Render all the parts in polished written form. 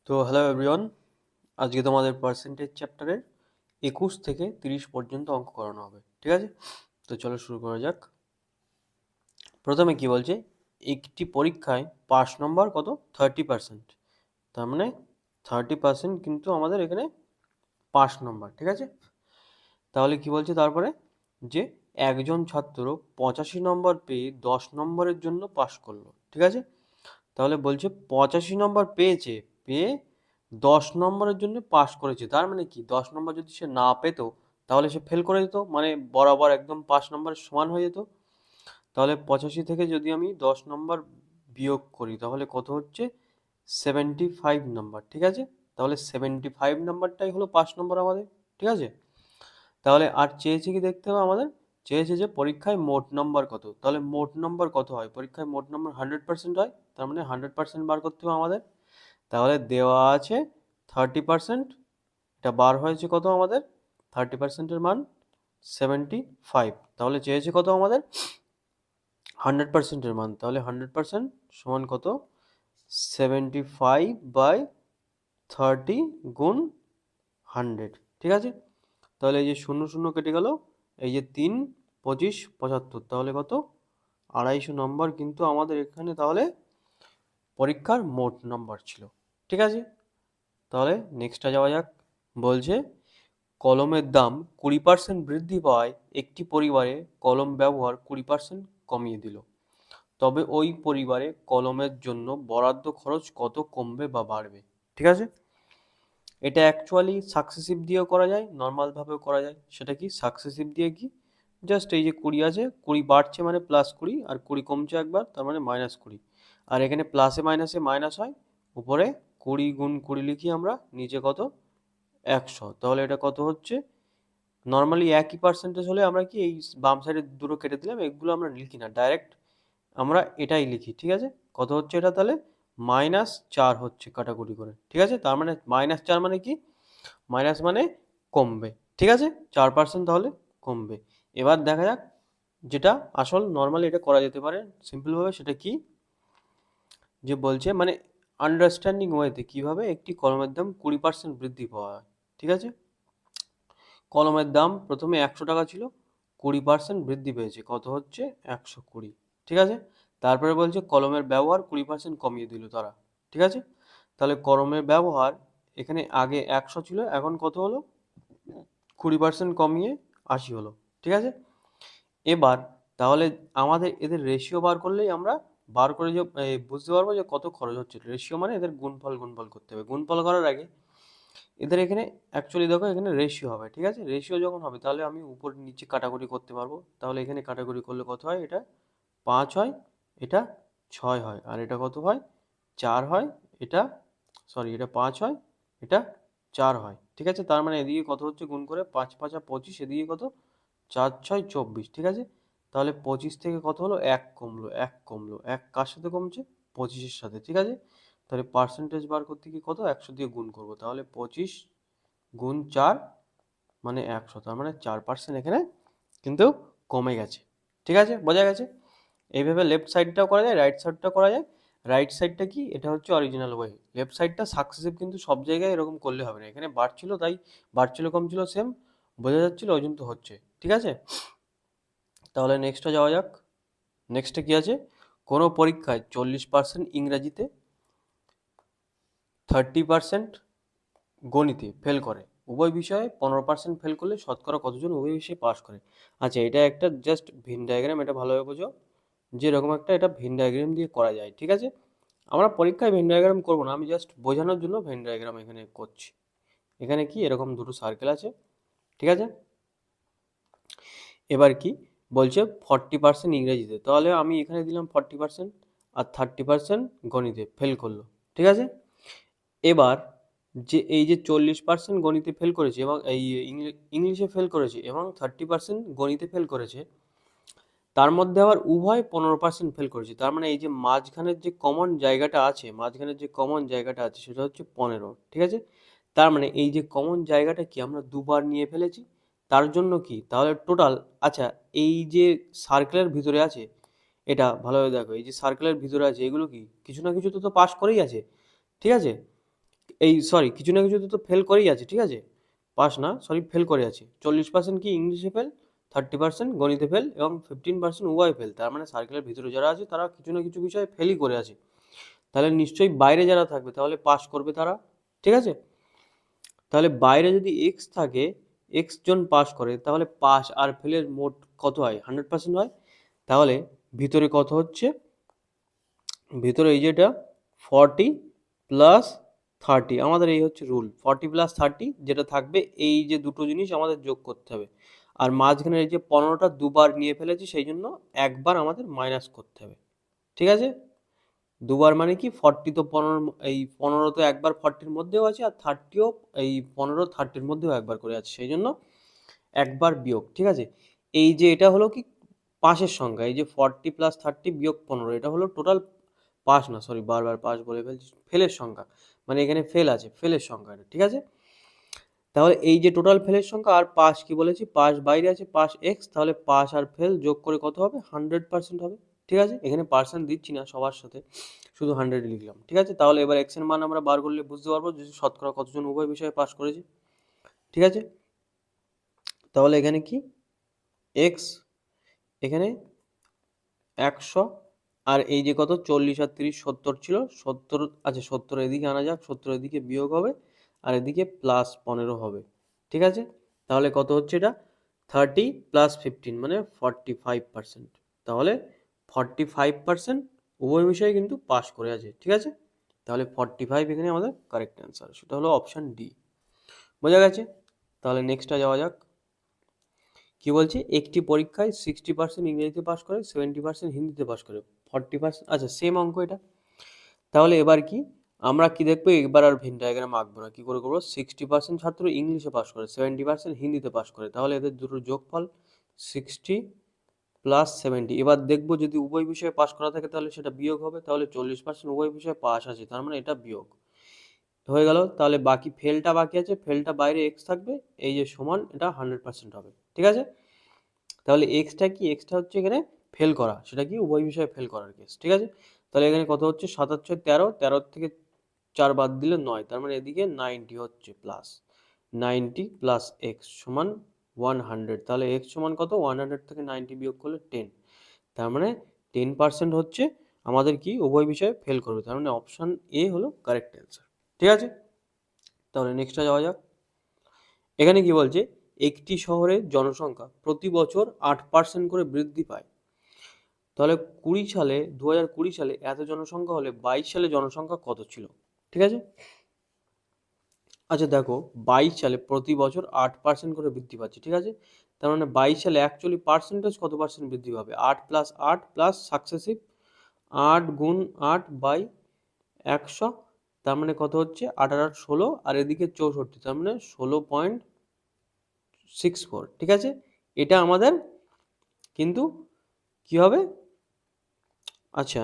তো hello everyone, আজকে তোমাদের পার্সেন্টেজ চ্যাপ্টারের 21 থেকে 30 পর্যন্ত অঙ্ক করানো হবে। ঠিক আছে, তো চলো শুরু করা যাক। প্রথমে কি বলছে, একটি পরীক্ষায় পাস নম্বর কত 30%, তার মানে 30% কিন্তু আমাদের এখানে পাস নম্বর। ঠিক আছে, তাহলে কি বলছে তারপরে, যে একজন ছাত্র 85 নম্বর পেয়ে 10 নম্বরের জন্য পাস করলো। ঠিক আছে, তাহলে বলছে 85 নম্বর পেয়েছে, পেয়ে 10 নম্বরের জন্য পাস করেছে। তার মানে কি 10 নম্বর যদি সে না পেত তাহলে সে ফেল করে যেত, মানে বরাবর একদম 5 নম্বরের সমান হয়ে যেত। তাহলে 85 থেকে যদি আমি 10 নম্বর বিয়োগ করি তাহলে কত হচ্ছে, 75 নম্বর। ঠিক আছে, তাহলে 75 নম্বরটাই হলো 5 নম্বর আমাদের। ঠিক আছে, তাহলে আর চেয়েছে কি দেখতে হবে আমাদের, চেয়েছে যে পরীক্ষায় মোট নম্বর কত। তাহলে মোট নম্বর কত হয়, পরীক্ষায় মোট নম্বর 100% হয়, তার মানে 100% বার করতে হবে আমাদের। তাহলে দেওয়া আছে 30%, এটা বার হয়েছে কত আমাদের, 30%-এর মান 75। তাহলে চেয়েছে কত আমাদের, 100%-এর মান। তাহলে 100% সমান কত, 75/30 গুণ 100। ঠিক আছে, তাহলে এই যে শূন্য শূন্য কেটে গেল, এই যে 3, 25, 75, তাহলে কত, 250 নম্বর কিন্তু আমাদের এখানে তাহলে পরীক্ষার মোট নম্বর ছিল। ঠিক আছে, তাহলে নেক্সটটা যাওয়া যাক। বলছে কলমের দাম 20% বৃদ্ধি পাওয়ায় একটি পরিবারে কলম ব্যবহার 20% কমিয়ে দিল, তবে ওই পরিবারে কলমের জন্য বরাদ্দ খরচ কত কমবে বা বাড়বে। ঠিক আছে, এটা অ্যাকচুয়ালি সাকসেসিভ দিয়েও করা যায়, নর্মালভাবেও করা যায়। সেটা কি, সাকসেসিভ দিয়ে কি, জাস্ট এই যে 20 আছে, 20 বাড়ছে মানে +20, আর 20 কমছে একবার তার মানে -20। আর এখানে প্লাসে মাইনাসে মাইনাস হয়, উপরে 20 গুণ 20 লিখি আমরা, নিচে কত, 100। তাহলে এটা কত হচ্ছে, নর্মালি একই পার্সেন্টেজ হলে আমরা কি এই বাম সাইডে দুটো কেটে দিলাম, এগুলো আমরা লিখি না, ডাইরেক্ট আমরা এটাই লিখি। ঠিক আছে, কত হচ্ছে এটা, তাহলে -4 হচ্ছে কাটাকুটি করে। ঠিক আছে, তার মানে -4 মানে কি, মাইনাস মানে কমবে। ঠিক আছে, 4% তাহলে কমবে। এবার দেখা যাক যেটা আসল, নর্মালি এটা করা যেতে পারে সিম্পলভাবে, সেটা কি, যে বলছে মানে আন্ডারস্ট্যান্ডিং ওয়েতে কিভাবে একটি কলমের দাম 20% বৃদ্ধি পাওয়া হয়। ঠিক আছে, কলমের দাম প্রথমে 100 টাকা ছিল, 20% বৃদ্ধি পেয়েছে, কত হচ্ছে 120। ঠিক আছে, তারপরে বলছে কলমের ব্যবহার 20% কমিয়ে দিল তারা। ঠিক আছে, তাহলে কলমের ব্যবহার এখানে আগে 100 ছিল, এখন কত হলো, 20% কমিয়ে 80 হলো। ঠিক আছে, এবার তাহলে আমাদের এদের রেশিও বার করলেই আমরা বার করে যে বুঝতে পারবো যে কত খরচ হচ্ছে। রেশিও মানে এদের গুণফল গুণফল করতে হবে। গুণফল করার আগে এদের এখানে অ্যাকচুয়ালি দেখো এখানে রেশিও হবে। ঠিক আছে, রেশিও যখন হবে তাহলে আমি উপর নিচে কাটাকুটি করতে পারবো। তাহলে এখানে কাটাকুটি করলে কত হয়, এটা 5 হয়, এটা 6 হয়, আর এটা কত হয়, 4 হয়, এটা সরি এটা 5 হয়, এটা 4 হয়। ঠিক আছে, তার মানে এদিকে কত হচ্ছে, গুণ করে 5 5 25, এদিকে কত, 4 6 24। ঠিক আছে, তাহলে 25 থেকে কত হলো, 1 কমলো, 1 কমলো, 1 কার সাথে কমছে, 25-এর সাথে। ঠিক আছে, তাহলে পার্সেন্টেজ বার করতে কি কত, 100 দিয়ে গুণ করবো, তাহলে 25 গুণ 4 মানে 100, তার মানে 4% এখানে কিন্তু কমে গেছে। ঠিক আছে, বোঝা গেছে। এইভাবে লেফট সাইডটাও করা যায়, রাইট সাইডটাও করা যায়। রাইট সাইডটা কি, এটা হচ্ছে অরিজিনাল ওয়ে। লেফট সাইডটা সাকসেসিভ, কিন্তু সব জায়গায় এরকম করলে হবে না। এখানে বাড়ছিল তাই বাড়ছিল কমছিল সেম বোঝা যাচ্ছিল, ওই জন্য তো হচ্ছে। ঠিক আছে, তাহলে নেক্সটটা যাওয়া যাক। নেক্সটে কি আছে, কোনো পরীক্ষায় 40% ইংরাজিতে, 30% গণিতে ফেল করে, উভয় বিষয়ে 15% ফেল করলে শতকরা কতজন উভয় বিষয়ে পাস করে। আচ্ছা, এটা একটা জাস্ট ভেন ডায়াগ্রাম, এটা ভালোভাবে বোঝো, যে এরকম একটা এটা ভেন ডায়াগ্রাম দিয়ে করা যায়। ঠিক আছে, আমরা পরীক্ষায় ভেন ডায়াগ্রাম করবো না, আমি জাস্ট বোঝানোর জন্য ভেন ডায়াগ্রাম এখানে করছি। এখানে কি এরকম দুটো সার্কেল আছে। ঠিক আছে, এবার কি বলছে, 40% ইংরেজিতে, তাহলে আমি এখানে দিলাম 40%, আর 30% গণিতে ফেল করলো। ঠিক আছে, এবার যে এই যে 40% গণিতে ফেল করেছে এবং এই ইংলিশে ফেল করেছে এবং 30% গণিতে ফেল করেছে, তার মধ্যে আবার উভয় 15% ফেল করেছে। তার মানে এই যে মাঝখানের যে কমন জায়গাটা আছে, মাঝখানের যে কমন জায়গাটা আছে সেটা হচ্ছে 15। ঠিক আছে, তার মানে এই যে কমন জায়গাটা কি আমরা দুবার নিয়ে ফেলেছি, তার জন্য কি তাহলে টোটাল, আচ্ছা এই যে সার্কেলের ভিতরে আছে, এটা ভালোভাবে দেখো, এই যে সার্কেলের ভিতরে আছে এগুলো কি কিছু না কিছু তো পাস করেই আছে। ঠিক আছে, এই সরি, কিছু না কিছু তো ফেল করেই আছে, ঠিক আছে, পাস না, সরি ফেল করে আছে। 40% কি ইংলিশে ফেল, 30% গণিতে ফেল এবং 15% উভয় ফেল। তার মানে সার্কেলের ভিতরে যারা আছে তারা কিছু না কিছু বিষয়ে ফেলই করে আছে। তাহলে নিশ্চয়ই বাইরে যারা থাকবে তাহলে পাস করবে তারা, ঠিক আছে। তাহলে বাইরে যদি এক্স থাকে, এক্স জন পাস করে, তাহলে পাস আর ফেলের মোট কত হয়, 100% হয়। তাহলে ভিতরে কত হচ্ছে, ভিতরে এই যেটা 40+30, আমাদের এই হচ্ছে রুল, 40+30 যেটা থাকবে, এই যে দুটো জিনিস আমাদের যোগ করতে হবে। আর মাঝখানে এই যে 15টা দুবার নিয়ে ফেলেছি, সেই জন্য একবার আমাদের মাইনাস করতে হবে, ঠিক আছে। দুবার মানে কি, 40 তো 15, এই 15 তো একবার 40-র মধ্যেও আছে, আর 30ও এই 15 30-র মধ্যেও একবার করে আছে, সেই জন্য একবার বিয়োগ, ঠিক আছে। এই যে এটা হলো কি পাশের সংখ্যা, এই যে 40+30 বিয়োগ 15, এটা হলো টোটাল পাস না, সরি বারবার পাস বলে ফেলছি, ফেলের সংখ্যা, মানে এখানে ফেল আছে, ফেলের সংখ্যা এটা, ঠিক আছে। তাহলে এই যে টোটাল ফেলের সংখ্যা, আর পাস কি বলেছি, পাস বাইরে আছে, পাস এক্স, তাহলে পাস আর ফেল যোগ করে কত হবে, 100% হবে, ঠিক আছে। এখানে পার্সেন্ট দিচ্ছি না সবার সাথে, শুধু 100 লিখলাম, ঠিক আছে। তাহলে এবার এক্স এর মান আমরা বার করলে বুঝতে পারবো যে শতকরা কতজন উভয় বিষয়ে পাস করেছে, ঠিক আছে। তাহলে এখানে কি এক্স, এখানে 100, আর এই যে কত 40 আর 30 70 ছিল, 70, আচ্ছা 70 এদিকে আনা যাক, 70 এদিকে বিয়োগ হবে, আর এদিকে +15 হবে, ঠিক আছে। তাহলে কত হচ্ছে এটা, 30+15 মানে 45%। তাহলে 45% উভয় বিষয়ে কিন্তু পাস করে আছে, ঠিক আছে। তাহলে 45 এখানে আমাদের কারেক্ট অ্যান্সার, সেটা হলো অপশান ডি। বোঝা গেছে? তাহলে নেক্সটটা যাওয়া যাক। কি বলছে, একটি পরীক্ষায় 60% ইংরেজিতে পাস করে, 70% হিন্দিতে পাস করে, 40%, আচ্ছা সেম অঙ্ক এটা। তাহলে এবার কি আমরা কি দেখবো, এবার আর ভেন ডায়াগ্রাম আঁকবো না, কি করে করবো, 60% ছাত্র ইংলিশে পাস করে, 70% হিন্দিতে পাস করে, তাহলে এদের দুটোর যোগফল 60+70। এবার দেখবো যদি উভয় বিষয়ে পাস করা থাকে তাহলে সেটা বিয়োগ হবে, তাহলে 40% উভয় বিষয়ে পাস আছে, তার মানে এটা বিয়োগ হয়ে গেল। তাহলে বাকি ফেলটা বাকি আছে, ফেলটা বাইরে এক্স থাকবে, এই যে সমান এটা 100% হবে, ঠিক আছে। তাহলে এক্সটা কি, এক্সটা হচ্ছে এখানে ফেল করা, সেটা কি উভয় বিষয়ে ফেল করার কেস, ঠিক আছে। তাহলে এখানে কত হচ্ছে, 7 13, 13 থেকে 4 বাদ দিলে 9, তার মানে এদিকে 90 হচ্ছে, প্লাস 90 প্লাস এক্স সমান 100। তাহলে এক্স সমান কত, 100 থেকে 90 বিয়োগ করলে 10, তার মানে 10% হচ্ছে আমাদের কি উভয় বিষয়ে ফেল করবে, তার মানে অপশান এ হলো কারেক্ট অ্যান্সার, ঠিক আছে। তাহলে নেক্সটটা যাওয়া যাক। এখানে কি বলছে, একটি শহরের জনসংখ্যা প্রতি বছর 8% করে বৃদ্ধি পায়। তাহলে 2020 সালে এত জনসংখ্যা হলে 22 সালে জনসংখ্যা কত ছিল, ঠিক আছে। আচ্ছা দেখো, 22 সালে প্রতি বছর 8% করে বৃদ্ধি পাচ্ছে, ঠিক আছে। তার মানে 22 সালে অ্যাকচুয়ালি পার্সেন্টেজ কত পার্সেন্ট বৃদ্ধি পাবে, 8+8 প্লাস সাকসেসিভ 8 গুণ 8 বাই 100, তার মানে কত হচ্ছে 8 আর 8 16, আর এদিকে 64, তার মানে 16.64, ঠিক আছে। এটা আমাদের কিন্তু কি হবে, আচ্ছা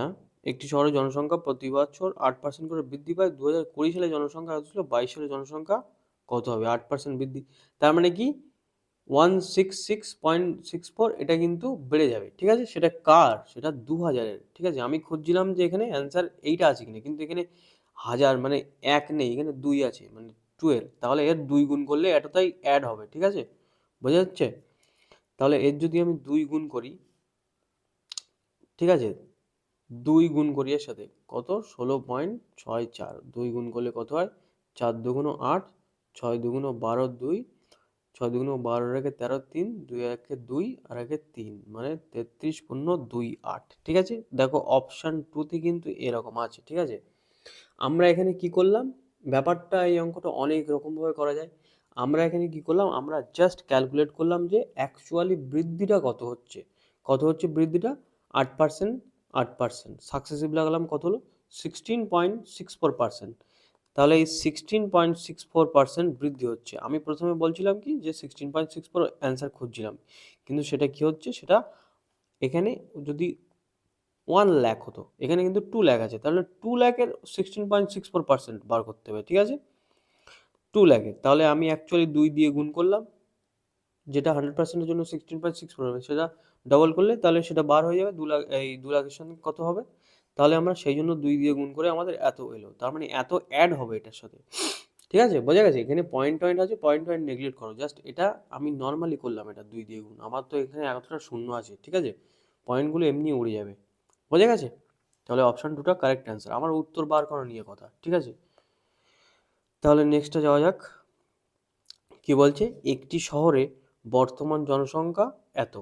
একটি শহরের জনসংখ্যা প্রতি বছর 8% করে বৃদ্ধি পায়, 2020 সালে জনসংখ্যা কত ছিল, 22 সালে জনসংখ্যা কত হবে, 8% বৃদ্ধি, তার মানে কি 166.64, এটা কিন্তু বেড়ে যাবে, ঠিক আছে। সেটা কার, সেটা 2000-এর, ঠিক আছে। আমি খুঁজছিলাম যে এখানে অ্যান্সার এইটা আছে কিনা, কিন্তু এখানে হাজার মানে এক নেই, এখানে 2 আছে, মানে 12, তাহলে এর 2 গুণ করলে এতটাই অ্যাড হবে, ঠিক আছে, বোঝা যাচ্ছে। তাহলে এর যদি আমি 2 গুণ করি, ঠিক আছে, 2 গুণ করি এর সাথে কত, 16.64, 2 গুণ করলে কত হয়, 4 দুগুণ 8, 6 দুগুণ 12, 2, 6 দুগুণ 12, একে 13, 3, 2 একে 2 আর একে 3, মানে 33.28, ঠিক আছে। দেখো অপশান 2তে কিন্তু এরকম আছে, ঠিক আছে। আমরা এখানে কি করলাম, ব্যাপারটা এই অঙ্কটা অনেক রকমভাবে করা যায়। আমরা এখানে কি করলাম, আমরা জাস্ট ক্যালকুলেট করলাম যে অ্যাকচুয়ালি বৃদ্ধিটা কত হচ্ছে, কত হচ্ছে বৃদ্ধিটা, 8%, 8%, সাকসেসিভ লাগালাম কত হলো, 16.64%। তাহলে এই 16.64% বৃদ্ধি হচ্ছে। আমি প্রথমে বলছিলাম কি যে 16.64 অ্যান্সার খুঁজছিলাম, কিন্তু সেটা কি হচ্ছে, সেটা এখানে যদি 1 লাখ হতো, এখানে কিন্তু 2 লাখ আছে, তাহলে 2 লাখের 16.64% বার করতে হবে, ঠিক আছে, 2 লাখের। তাহলে আমি অ্যাকচুয়ালি 2 দিয়ে গুণ করলাম, যেটা 100%-এর জন্য 16.64 হবে, সেটা ডবল করলে তাহলে সেটা বার হয়ে যাবে, 2 লাখ, এই 2 লাখের সঙ্গে কত হবে, তাহলে আমরা সেই জন্য 2 দিয়ে গুণ করে আমাদের এত এলো, তার মানে এত অ্যাড হবে এটার সাথে। ঠিক আছে, বোঝা গেছে? এখানে পয়েন্ট টয়েন্ট আছে, পয়েন্ট টয়েন্ট নেগলেক্ট করো, জাস্ট এটা আমি নর্মালি করলাম, এটা 2 দিয়ে গুণ, আমার তো এখানে এতটা শূন্য আছে, ঠিক আছে, পয়েন্টগুলো এমনি উড়ে যাবে, বোঝা গেছে? তাহলে অপশন 2টা কারেক্ট অ্যান্সার, আমার উত্তর বার করা নিয়ে কথা, ঠিক আছে। তাহলে নেক্সটে যাওয়া যাক, কি বলছে, একটি শহরে বর্তমান জনসংখ্যা এত,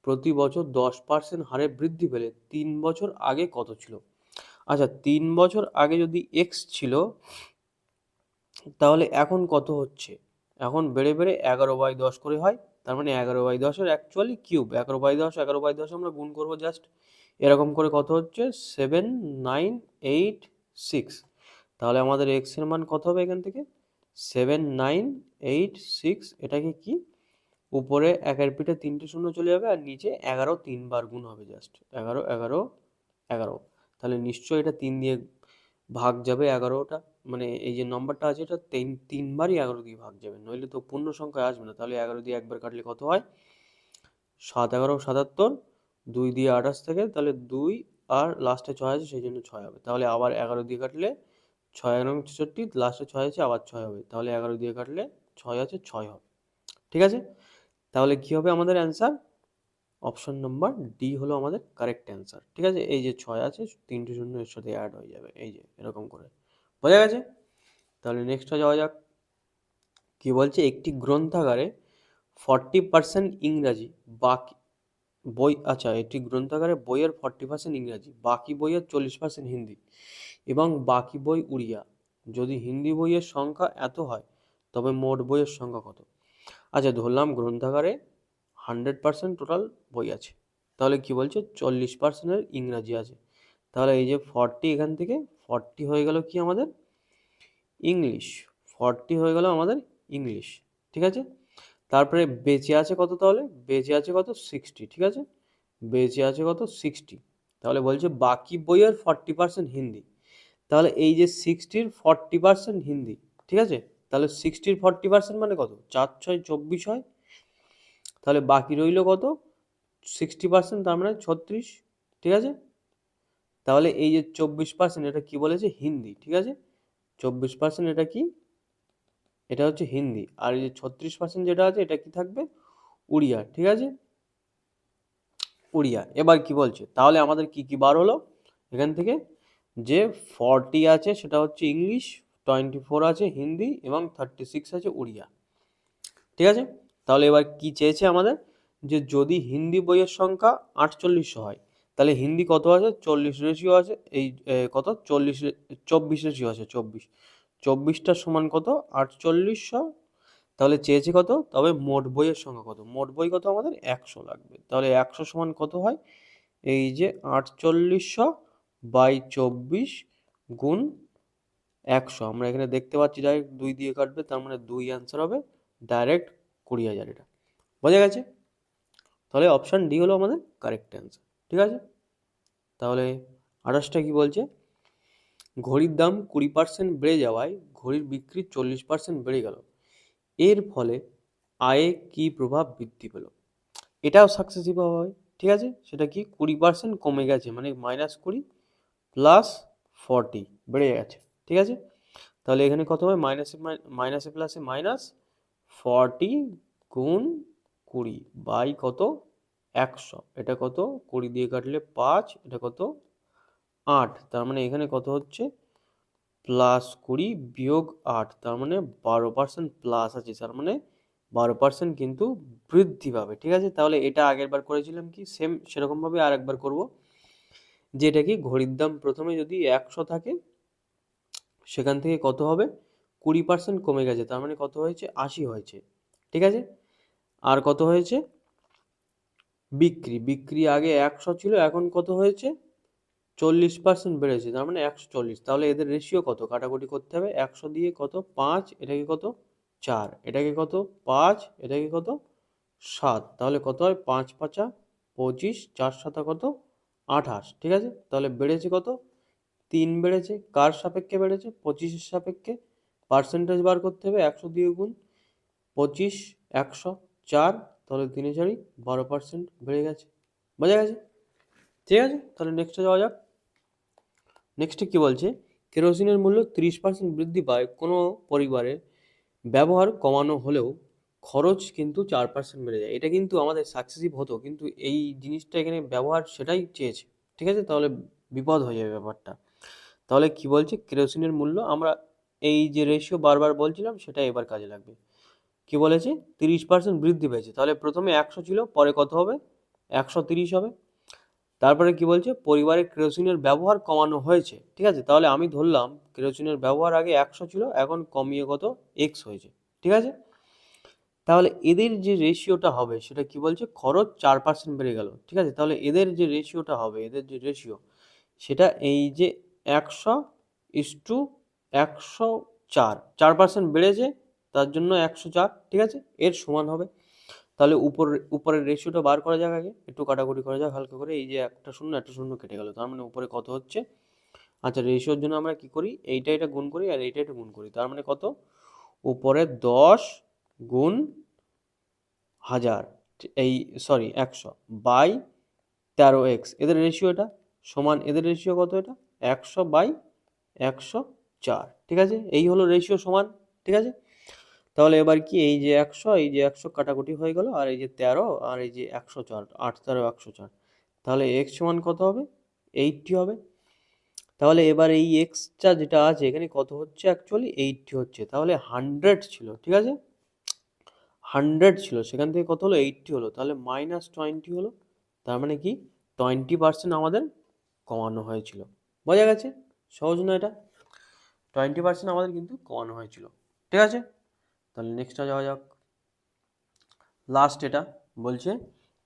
প্রতি বছর 10% হারে বৃদ্ধি পেলে 3 বছর আগে কত ছিল? আচ্ছা, 3 বছর আগে যদি এক্স ছিল, তাহলে এখন কত হচ্ছে? এখন বেড়ে বেড়ে 11/10 করে হয়, তার মানে 11/10-এর অ্যাকচুয়ালি কিউব, 11/10, 11/10 আমরা গুণ করবো জাস্ট, এরকম করে কত হচ্ছে 7986। তাহলে আমাদের এক্স এর মান কত হবে এখান থেকে? 7986। এটাকে কি, উপরে একের পিঠে 3টে শূন্য চলে যাবে, আর নিচে 11 3বার গুণ হবে, জাস্ট 11 11 11। তাহলে নিশ্চয়ই এটা 3 দিয়ে ভাগ যাবে 11টা, মানে এই যে নম্বরটা আছে এটা 3বারই 11 দিয়ে ভাগ যাবে, নইলে তো পূর্ণ সংখ্যায় আসবে না। তাহলে 11 দিয়ে একবার কাটলে কত হয়? 7 11 77, 2 দিয়ে 28 থেকে, তাহলে 2 আর লাস্টে 6 আছে সেই জন্য 6 হবে। তাহলে আবার 11 দিয়ে কাটলে 6 এবং 66, লাস্টে 6 আছে আবার 6 হবে, তাহলে 11 দিয়ে কাটলে 6 আছে 6 হবে, ঠিক আছে। তাহলে কি হবে আমাদের অ্যান্সার? অপশন নাম্বার ডি হলো আমাদের কারেক্ট অ্যান্সার, ঠিক আছে। এই যে 6 আছে, 3টে শূন্য এর সাথে অ্যাড হয়ে যাবে, এই যে এরকম করে, বোঝা গেছে? তাহলে নেক্সটে যাওয়া যাক, কি বলছে, একটি গ্রন্থাগারে 40% ইংরাজি, বাকি বই, আচ্ছা, একটি গ্রন্থাগারে বইয়ের 40% ইংরাজি, বাকি বইয়ের 40% হিন্দি এবং বাকি বই উড়িয়া। যদি হিন্দি বইয়ের সংখ্যা এত হয় তবে মোট বইয়ের সংখ্যা কত? আচ্ছা, ধরলাম গ্রন্থাগারে 100% টোটাল বই আছে, তাহলে কি বলছে 40%-এর ইংরাজি আছে, তাহলে এই যে 40 এখান থেকে 40 হয়ে গেল কি আমাদের ইংলিশ, 40 হয়ে গেল আমাদের ইংলিশ, ঠিক আছে। তারপরে বেঁচে আছে কত? তাহলে বেঁচে আছে কত? 60, ঠিক আছে, বেঁচে আছে কত? 60। তাহলে বলছে বাকি বইয়ের 40% হিন্দি, তাহলে এই যে 60-র 40% হিন্দি, ঠিক আছে, তাহলে 60-র 40% মানে কত? 4 6 24 হয়, তাহলে বাকি রইল কত? 60%, তার মানে 36, ঠিক আছে। তাহলে এই যে 24% এটা কি বলেছে? হিন্দি, ঠিক আছে, 24% এটা কি? এটা হচ্ছে হিন্দি, আর এই যে 36% যেটা আছে এটা কি থাকবে? উড়িয়া, ঠিক আছে, উড়িয়া। এবার কি বলছে, তাহলে আমাদের কি কি বার হলো এখান থেকে? যে 40 আছে সেটা হচ্ছে ইংলিশ, 24 আছে হিন্দি এবং 36 আছে উড়িয়া, ঠিক আছে। তাহলে এবার কি চেয়েছে আমাদের, যে যদি হিন্দি বইয়ের সংখ্যা 4800 হয়, তাহলে হিন্দি কত আছে? 40 রেশিও আছে, এই কত 40 24 রেশিও আছে, 24টা সমান কত? 4800। তাহলে চেয়েছে কত? তবে মোট বইয়ের সংখ্যা কত? মোট বই কত আমাদের? 100 লাগবে, তাহলে 100 সমান কত হয়? এই যে 4800 বাই 24 গুণ 100, আমরা এখানে দেখতে পাচ্ছি ডাইরেক্ট 2 দিয়ে কাটবে, তার মানে 2 অ্যান্সার হবে ডাইরেক্ট 20,000। এটা বোঝা গেছে? তাহলে অপশান ডি হলো আমাদের কারেক্ট অ্যান্সার, ঠিক আছে। তাহলে 28টা কি বলছে, ঘড়ির দাম 20% বেড়ে যাওয়ায় ঘড়ির বিক্রি 40% বেড়ে গেল, এর ফলে আয়ে কি প্রভাব বৃদ্ধি পেল? এটাও সাকসেসিভ হয়, ঠিক আছে, সেটা কি 20% কমে গেছে, মানে -20 প্লাস 40 বেড়ে গেছে, ঠিক আছে। তাহলে এখানে কত হবে? মাইনাসে মাইনাসে প্লাসে মাইনাস 40 গুণ 20 বাই কত? 100। এটা কত? 20 দিয়ে কাটলে 5, এটা কত? 8। তার মানে এখানে কত হচ্ছে? +20 বিয়োগ 8, তার মানে 12% প্লাস আছে, তার মানে 12% কিন্তু বৃদ্ধি পাবে, ঠিক আছে। তাহলে এটা আগের বার করেছিলাম কি সেম সেরকমভাবে আর একবার করব, যেটা কি ঘড়ির দাম প্রথমে যদি 100 থাকে, সেখান থেকে কত হবে? 20% কমে গেছে, তার মানে কত হয়েছে? 80 হয়েছে, ঠিক আছে। আর কত হয়েছে? বিক্রি, বিক্রি আগে 100 ছিল, এখন কত হয়েছে? 40% বেড়েছে, তার মানে 140। তাহলে এদের রেশিও কত? কাটাকুটি করতে হবে, 100 দিয়ে কত? 5, এটাকে কত? 4, এটাকে কত? 5, এটাকে কত? 7, তাহলে কত হয়? 5 5 25, 4 7 কত? 28, ঠিক আছে। তাহলে বেড়েছে কত? 3 বেড়েছে, কার সাপেক্ষে বেড়েছে? 25-এর সাপেক্ষে। পার্সেন্টেজ বার করতে হবে, 100 দিয়ে গুণ 25 100 4, তাহলে 3 4 12% বেড়ে গেছে, বোঝা গেছে? ঠিক আছে, তাহলে নেক্সটে যাওয়া যাক। নেক্সটে কি বলছে, কেরোসিনের মূল্য 30% বৃদ্ধি পায় কোনো পরিবারের ব্যবহার কমানো হলেও খরচ কিন্তু 4% বেড়ে যায়। এটা কিন্তু আমাদের সাকসেসিভ হতো, কিন্তু এই জিনিসটা এখানে ব্যবহার সেটাই চেয়েছে, ঠিক আছে? তাহলে বিপদ হয়ে যাবে ব্যাপারটা। তাহলে কি বলছে, কেরোসিনের মূল্য আমরা এই যে রেশিও বারবার বলছিলাম সেটা এবার কাজে লাগবে। কি বলেছে, 30% বৃদ্ধি পেয়েছে, তাহলে প্রথমে 100 ছিল, পরে কত হবে, 130 হবে। তারপরে কি বলছে, পরিবারে কেরোসিনের ব্যবহার কমানো হয়েছে, ঠিক আছে? তাহলে আমি ধরলাম কেরোসিনের ব্যবহার আগে 100 ছিল, এখন কমিয়ে কত, এক্স হয়েছে, ঠিক আছে? তাহলে এদের যে রেশিওটা হবে সেটা কি বলছে, খরচ 4% বেড়ে গেল, ঠিক আছে? তাহলে এদের যে রেশিওটা হবে, এদের যে রেশিও, সেটা এই যে 100:104, 4% বেড়েছে, তার জন্য 104, ঠিক আছে? এর সমান হবে। তাহলে উপরের রেশিওটা বার করা যাক, আগে একটু কাটাকুটি করা যাক হালকা করে। এই যে একটা শূন্য কেটে গেল, তার মানে উপরে কত হচ্ছে, আচ্ছা রেশিওর জন্য আমরা কি করি, এটা গুণ করি আর এটা গুণ করি, তার মানে কত, উপরে 10 গুণ 1000, এই সরি 100 বাই 13x, এদের রেশিও এটা সমান, এদের রেশিও কত, এটা 100/104, ঠিক আছে? এই হলো রেশিও সমান, ঠিক আছে? তাহলে এবার কি, এই যে 100, এই যে 100 কাটাকুটি হয়ে গেল, আর এই যে 13 আর এই যে 104, 8 13 104, তাহলে x সমান কত হবে, 80 হবে। তাহলে এবার এই এক্সটা যেটা আছে এখানে কত হচ্ছে, অ্যাকচুয়ালি 80 হচ্ছে। তাহলে 100 ছিল, ঠিক আছে? 100 ছিল, সেখান থেকে কত হলো, 80 হলো, তাহলে -20 হলো। তার মানে কি, 20% আমাদের কমানো হয়েছিল। বোঝা গেছে? সহজ না এটা? 20% আমাদের কিন্তু কমানো হয়েছিল, ঠিক আছে? তাহলে নেক্সটটা যাওয়া যাক। লাস্ট এটা বলছে,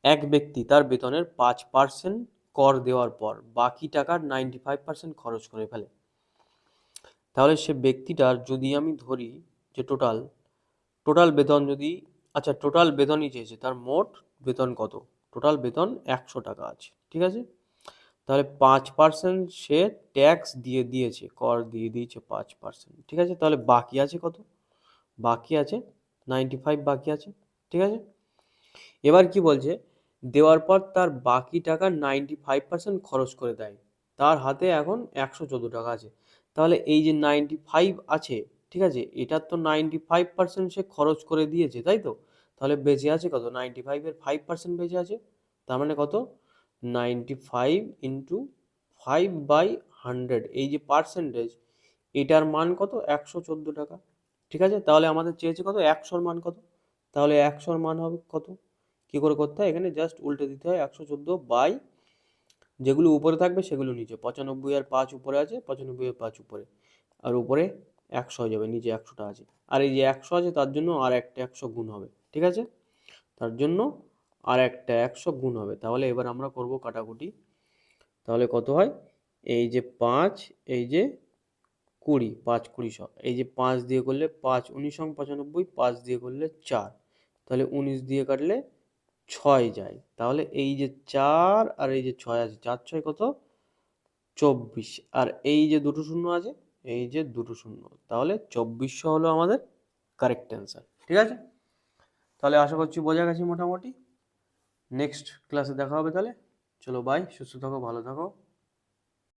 এক ব্যক্তি তার বেতনের 5% কর দেওয়ার পর বাকি টাকার 95% খরচ করে ফেলে। তাহলে সে ব্যক্তিটার যদি আমি ধরি যে টোটাল বেতন যদি, আচ্ছা টোটাল বেতনই চেয়েছে, তার মোট বেতন কত, টোটাল বেতন 100 টাকা আছে, ঠিক আছে? তাহলে 5% সে ট্যাক্স দিয়ে দিয়েছে, কর দিয়ে দিয়েছে 5%, ঠিক আছে? তাহলে বাকি আছে কত, বাকি আছে 95 বাকি আছে, ঠিক আছে? এবার কি বলছে, দেওয়ার পর তার বাকি টাকা 95% খরচ করে দেয়, তার হাতে এখন 114 টাকা আছে। তাহলে এই যে 95 আছে, ঠিক আছে, এটার তো 95% সে খরচ করে দিয়েছে, তাই তো? তাহলে বেঁচে আছে কত, 95 এর 5% বেঁচে আছে, তার মানে কত, 95 ইন্টু 5/100, এই যে পার্সেন্টেজ, এটার মান কত, 114 টাকা, ঠিক আছে? তাহলে আমাদের চেয়েছে কত, 100-র মান কত, তাহলে 100-র মান হবে কত, কি করে করতে হয়, এখানে জাস্ট উল্টে দিতে হয়, 114 বাই, যেগুলো উপরে থাকবে সেগুলো নিচে, 95 আর 5 উপরে আছে, 95 আর 5 উপরে, আর উপরে 100 হয়ে যাবে, নিচে 100টা আছে, আর এই যে 100 আছে তার জন্য আর একটা 100 গুণ হবে, ঠিক আছে? তার জন্য আর একটা 100 গুণ হবে। তাহলে এবার আমরা করব কাটাকুটি, তাহলে কত হয়, এই যে 5, এই যে 20, 5 20 100, এই যে 5 দিয়ে করলে 5 19 95, 5 দিয়ে করলে 4, তাহলে 19 দিয়ে কাটলে 6 যায়, তাহলে এই যে 4 আর এই যে 6 আছে, 4 6 কত, 24, আর এই যে দুটো শূন্য আছে, এই যে দুটো শূন্য, তাহলে 2400 হলো আমাদের কারেক্ট অ্যান্সার, ঠিক আছে? তাহলে আশা করছি বোঝা গেছে মোটামুটি। নেক্সট ক্লাসে দেখা হবে তাহলে। চলো বাই, সুস্থ থাকো, ভালো থাকো।